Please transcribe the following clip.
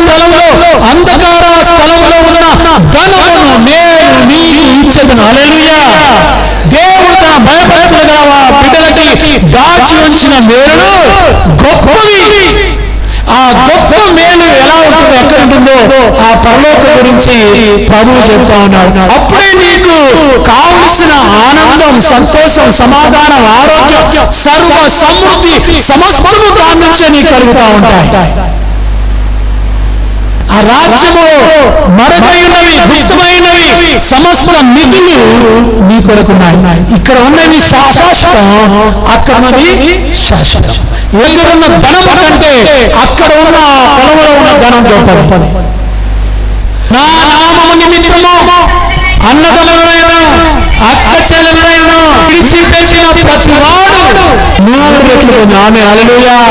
స్థలంలో అంధకార స్థలంలో ఉన్న ధనమును నేను నీకు ఇచ్చేదను. హల్లెలూయా. దేవుడు తన భయభక్తులు గల బిడ్డలకి దాచి ఉంచిన మేలులు గొప్పవి. ఆ గొప్ప మేలు ఎలా ఉంటుందో, ఎక్కడ ఉంటుందో ఆ పరలోక గురించి ప్రభువు చెప్తా ఉన్నాడు. అప్పుడే నీకు కావలసిన ఆనందం, సంతోషం, సమాధానం, ఆరోగ్యం, సర్వ సమృద్ధి సమస్తము దాని నుంచే నీకు కలుగుతూ ఉంటాయి. ఆ రాజ్యము మరొకైనవి, గుప్తమైనవి సమస్త నిధులు నీ కొరకున్నాయి. ఇక్కడ ఉన్నవి శాశ్వతం, అక్కడ ఉన్నది శాశ్వతం. ఎక్కడున్న ధనము కంటే అక్కడ ఉన్న పొలంలో ఉన్న ధనం గొప్పది. నా నామము నిమిత్తము అన్నదమ్ములైన అక్క చెల్లెలైన విడిచిపెట్టిన ప్రతి వాడు 100 రెట్లు పొంది. ఆమేన్. హల్లెలూయా.